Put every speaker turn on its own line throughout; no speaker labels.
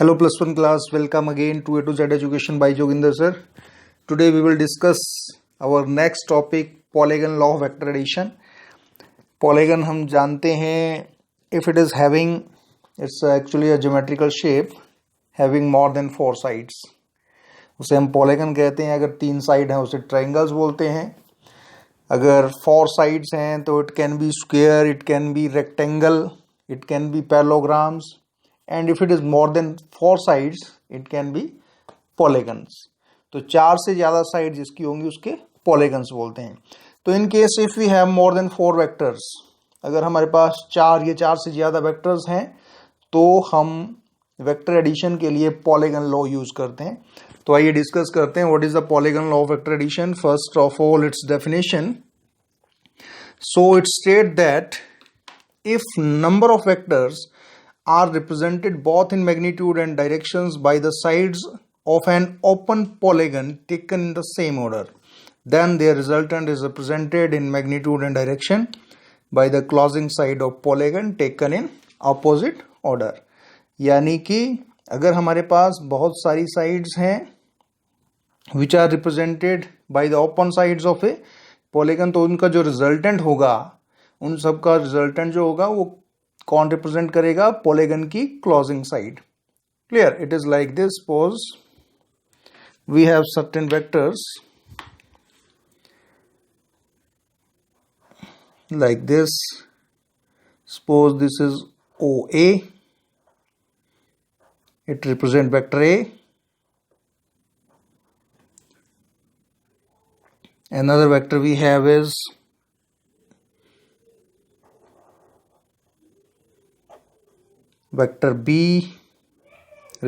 Hello plus one class, welcome again to A to Z Education by Joginder sir. Today we will discuss our next topic polygon law of vector addition. Polygon हम जानते हैं if it is having it's actually a geometrical shape having more than 4 sides उसे हम polygon कहते हैं. अगर 3 side हैं उसे triangles बोलते हैं. अगर 4 sides हैं तो it can be square, it can be rectangle, it can be parallelograms. And if it is more than 4 sides it can be polygons. तो 4 से ज्यादा साइड जिसकी होंगी उसके पॉलीगन्स बोलते हैं. तो in case if we have more than 4 vectors, अगर हमारे पास 4 से ज्यादा वेक्टर्स हैं तो हम वेक्टर एडिशन के लिए पॉलीगन लॉ यूज करते हैं. तो आइए डिस्कस करते हैं what is the polygon law of vector addition. First of all it's definition. So it state that if number of vectors are represented both in magnitude and directions by the sides of an open polygon taken in the same order, then their resultant is represented in magnitude and direction by the closing side of polygon taken in opposite order. यानी कि अगर हमारे पास बहुत सारी sides हैं which are represented by the open sides of a polygon, तो उनका जो resultant होगा, उन सब का resultant जो होगा वो कौन रिप्रेजेंट करेगा? पॉलीगन की closing side. Clear? It is like this. Suppose we have certain vectors like this. Suppose this is OA. It represents vector A. Another vector we have is vector B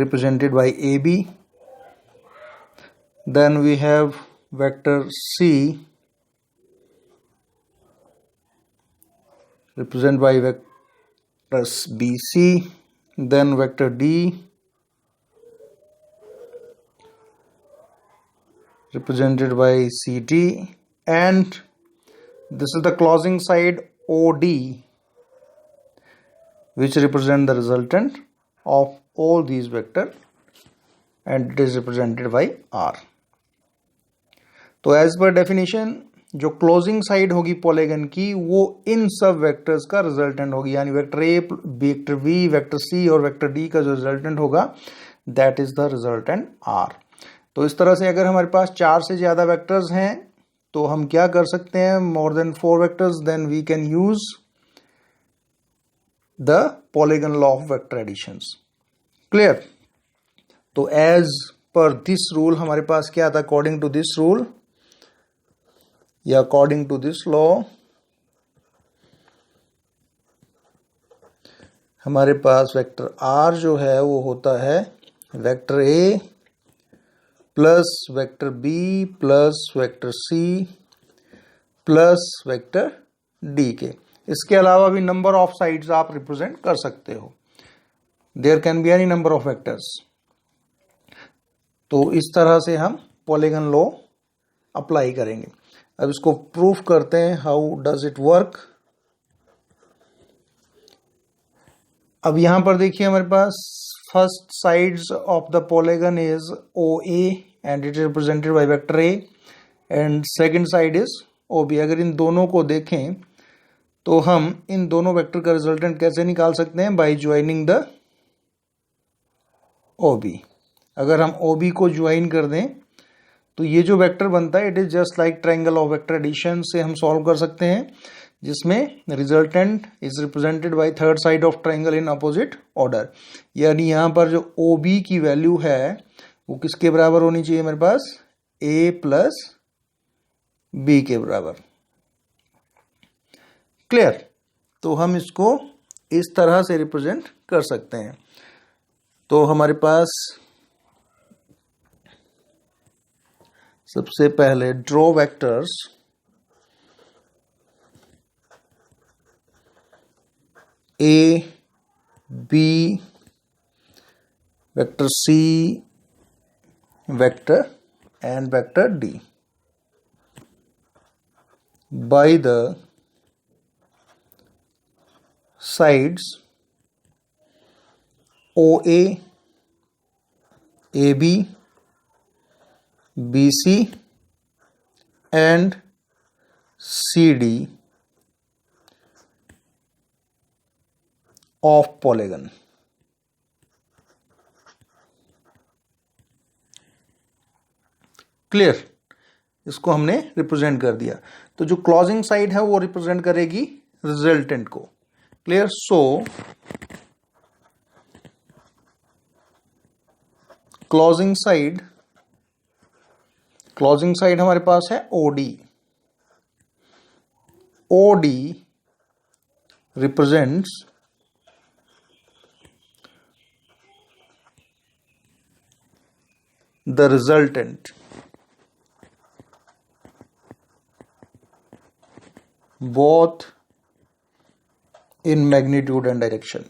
represented by AB. Then we have vector C represented by vector BC. Then vector D represented by CD, and this is the closing side OD, which represent the resultant of all these vector, and it is represented by R. तो as per definition जो closing side होगी polygon की वो इन सब vectors का resultant होगी. यानी vector A, vector B, vector C और वेक्टर डी का जो रिजल्टेंट होगा that is the resultant R. तो इस तरह से अगर हमारे पास 4 से ज्यादा वेक्टर्स हैं तो हम क्या कर सकते हैं? More than 4 vectors, then we can use the polygon law of vector additions. Clear? तो as per this rule हमारे पास क्या था? according to this rule या according to this law हमारे पास वेक्टर R जो है वो होता है vector A plus vector B plus vector C plus vector D के. इसके अलावा भी नंबर ऑफ साइड्स आप रिप्रेजेंट कर सकते हो. There can be any number of vectors. तो इस तरह से हम पॉलीगन लॉ अप्लाई करेंगे. अब इसको प्रूफ करते हैं. How does it work? अब यहां पर देखिए हमारे पास first sides of the polygon is OA and it is represented by vector A, and second side is OB. अगर इन दोनों को देखें तो हम इन दोनों वेक्टर का रिजल्टेंट कैसे निकाल सकते हैं? By joining the OB. अगर हम OB को ज्वाइन कर दें तो ये जो वेक्टर बनता है it is just like triangle of vector addition से हम सॉल्व कर सकते हैं, जिसमें resultant is represented by third side of triangle in opposite order. यानी यहां पर जो OB की वैल्यू है वो किसके बराबर होनी चाहिए? मेरे पास A प्लस B के बराबर. क्लियर? तो हम इसको इस तरह से रिप्रेजेंट कर सकते हैं. तो हमारे पास सबसे पहले draw vectors A, B, vector C, vector and vector D by the sides OA AB, BC and CD of polygon. Clear, इसको हमने रिप्रेजेंट कर दिया। तो जो क्लोजिंग साइड है वो रिप्रेजेंट करेगी रिजल्टेंट को। क्लियर, सो क्लोजिंग साइड हमारे पास है OD। OD represents the resultant both in magnitude and direction.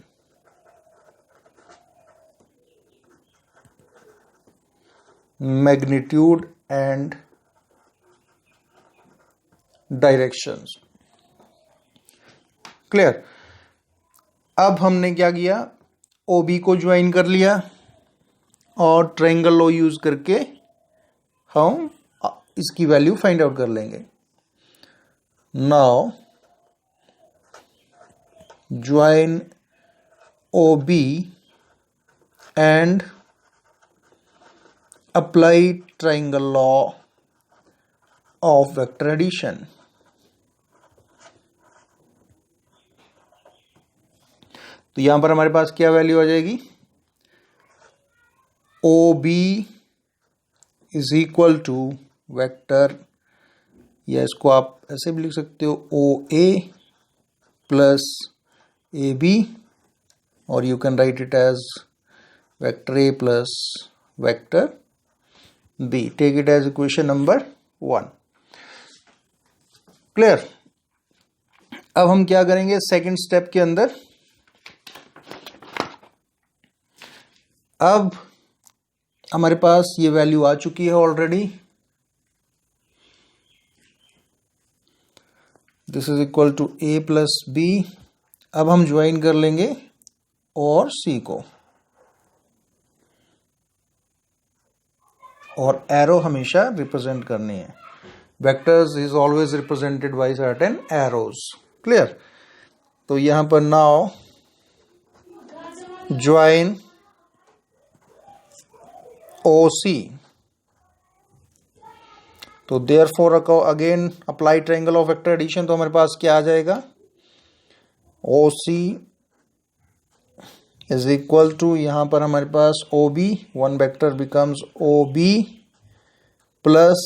Magnitude and directions. Clear. अब हमने क्या किया, OB को ज्वाइन कर लिया और ट्रायंगल लॉ यूज करके हम इसकी वैल्यू फाइंड आउट कर लेंगे। Now join OB and apply triangle law of vector addition. तो यहां पर हमारे पास क्या वैल्यू आ जाएगी, OB is equal to vector, या इसको आप ऐसे भी लिख सकते हो OA प्लस AB, और you can write it as vector A plus vector B। Take it as equation number 1। Clear. अब हम क्या करेंगे सेकंड स्टेप के अंदर, अब हमारे पास ये वैल्यू आ चुकी है already. This is equal to A plus B। अब हम ज्वाइन कर लेंगे और C को, और एरो हमेशा रिप्रेजेंट करनी है। Vectors is always represented by certain arrows. Clear. तो यहां पर नाउ ज्वाइन OC। तो therefore again apply triangle of vector addition. तो हमारे पास क्या आ जाएगा, OC इज इक्वल टू, यहां पर हमारे पास OB, one vector becomes OB plus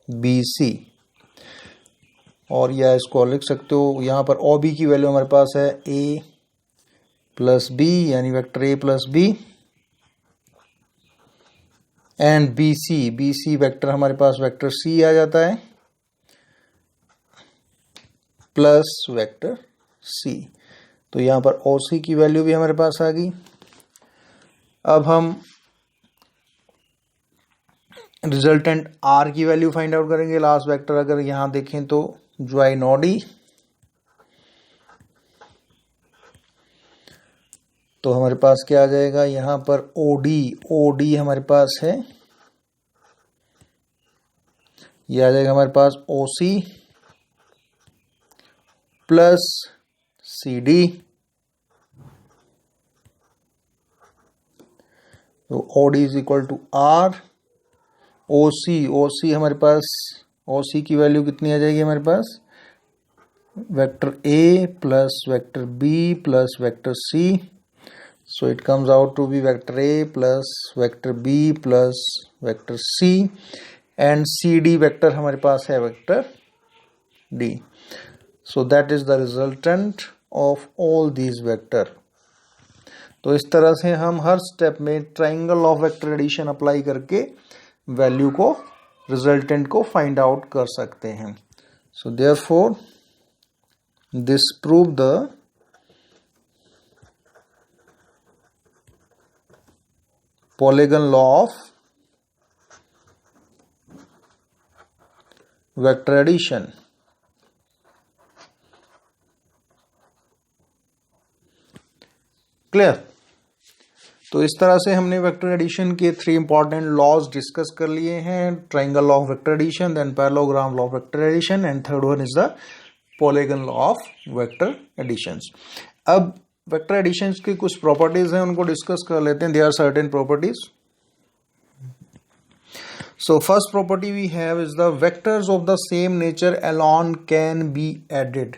BC, और या इसको लिख सकते हो, यहां पर OB की वैल्यू हमारे पास है A प्लस B, यानी vector A plus B, and BC vector हमारे पास वेक्टर C आ जाता है प्लस वेक्टर C। तो यहां पर OC की वैल्यू भी हमारे पास आ गई। अब हम रिजल्टेंट R की वैल्यू फाइंड आउट करेंगे। लास्ट वेक्टर अगर यहां देखें तो ज्वाइन OD, तो हमारे पास क्या आ जाएगा, यहां पर OD हमारे पास है, ये आ जाएगा हमारे पास OC प्लस CD। तो OD is equal to R। OC हमारे पास, OC की वैल्यू कितनी आ जाएगी हमारे पास, vector A plus vector B plus vector C। So it comes out to be vector A plus vector B plus vector C, and CD vector हमारे पास है vector D. So that is the resultant of all these vector. तो इस तरह से हम हर step में triangle of vector addition apply करके वैल्यू को, रिजल्टेंट को फाइंड आउट कर सकते हैं। So therefore this prove the polygon law of vector addition। Clear. तो इस तरह से हमने वेक्टर एडिशन के 3 इंपॉर्टेंट लॉज डिस्कस कर लिए हैं, triangle law of vector addition, then parallelogram law of vector addition, and third one is the polygon law of vector additions. अब वेक्टर एडिशंस की कुछ प्रॉपर्टीज हैं, उनको डिस्कस कर लेते हैं। There are certain properties. So first property we have is the vectors of the same nature alone can be added,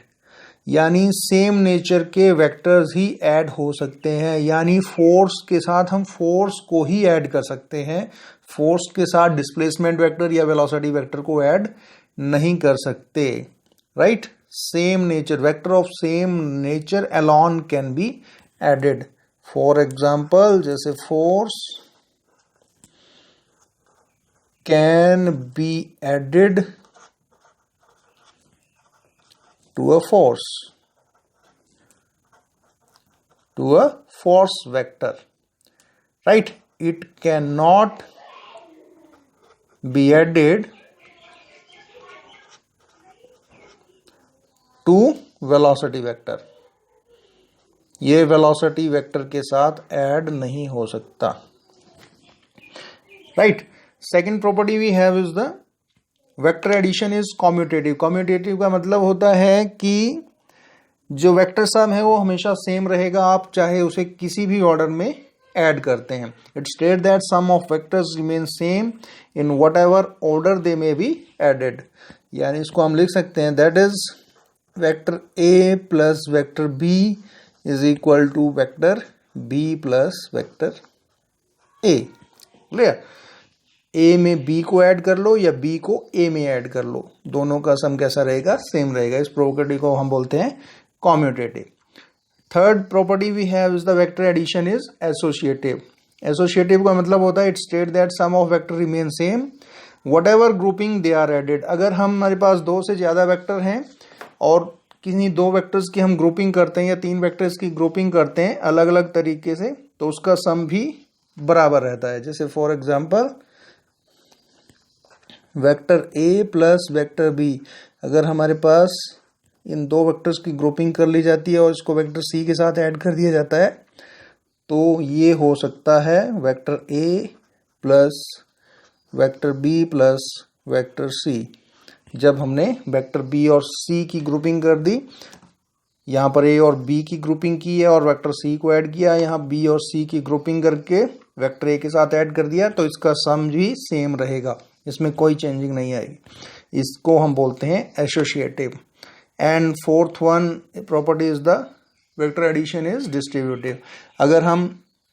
यानी same nature के वेक्टर्स ही ऐड हो सकते हैं, यानी फोर्स के साथ हम फोर्स को ही ऐड कर सकते हैं, फोर्स के साथ डिस्प्लेसमेंट वेक्टर या वेलोसिटी वेक्टर को ऐड नहीं कर सकते, right. Same nature, vector of same nature alone can be added. For example, जैसे force can be added to a force vector, right? It cannot be added to velocity vector, ये velocity vector के साथ add नहीं हो सकता, right? Second property we have is the vector addition is commutative. Commutative का मतलब होता है कि जो वेक्टर सम है वो हमेशा सेम रहेगा, आप चाहे उसे किसी भी ऑर्डर में ऐड करते हैं। It state that sum of vectors remain same in whatever order they may be added, यानी इसको हम लिख सकते हैं that is vector A plus vector B is equal to vector B plus vector A. Clear? A में B को add कर लो या बी को ए में ऐड कर लो, दोनों का सम कैसा रहेगा? सेम रहेगा। इस प्रॉपर्टी को हम बोलते हैं commutative. Third property we have is the vector addition is associative. Associative का मतलब होता है it state that sum of vector remain same whatever grouping they are added. अगर हमारे पास 2 से ज्यादा वेक्टर हैं और किसी 2 वेक्टर्स की हम ग्रुपिंग करते हैं या 3 वेक्टर्स की ग्रुपिंग करते हैं अलग अलग तरीके से, तो उसका सम भी बराबर रहता है। जैसे for example vector A plus vector B, अगर हमारे पास इन 2 वेक्टर्स की ग्रुपिंग कर ली जाती है और इसको वेक्टर सी के साथ ऐड कर दिया जाता है, तो ये हो सकता है vector A plus vector B plus vector C. जब हमने वेक्टर बी और सी की ग्रुपिंग कर दी, यहाँ पर ए और बी की ग्रुपिंग की है और वेक्टर सी को ऐड किया, यहाँ बी और सी की ग्रुपिंग करके वेक्टर ए के साथ ऐड कर दिया, तो इसका सम भी सेम रहेगा, इसमें कोई चेंजिंग नहीं आएगी। इसको हम बोलते हैं associative. And fourth one property is the vector addition is distributive. अगर हम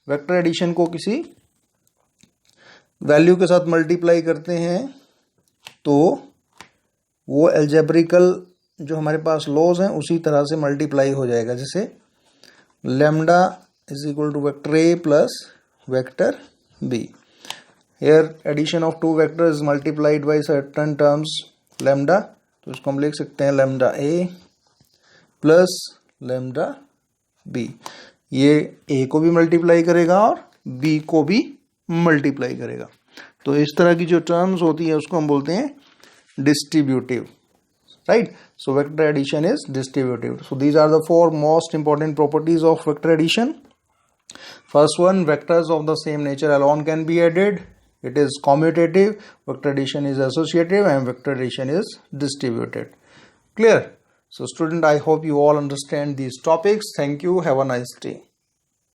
वेक्टर एडिशन को किसी वैल्यू के साथ मल्टीप्लाई करते हैं तो वो एल्जेब्रिकल जो हमारे पास लॉज हैं उसी तरह से मल्टीप्लाई हो जाएगा। जैसे lambda is equal to vector A plus vector B. Here addition of 2 vectors multiplied by certain terms lambda, तो इसको हम लिख सकते हैं lambda a plus lambda b। ये a को भी मल्टीप्लाई करेगा और b को भी मल्टीप्लाई करेगा। तो इस तरह की जो टर्म्स होती है उसको हम बोलते हैं distributive, right. So vector addition is distributive. So these are the 4 most important properties of vector addition. First one, vectors of the same nature alone can be added. It is commutative. Vector addition is associative and vector addition is distributed. Clear? So student, I hope you all understand these topics. Thank you. Have a nice day.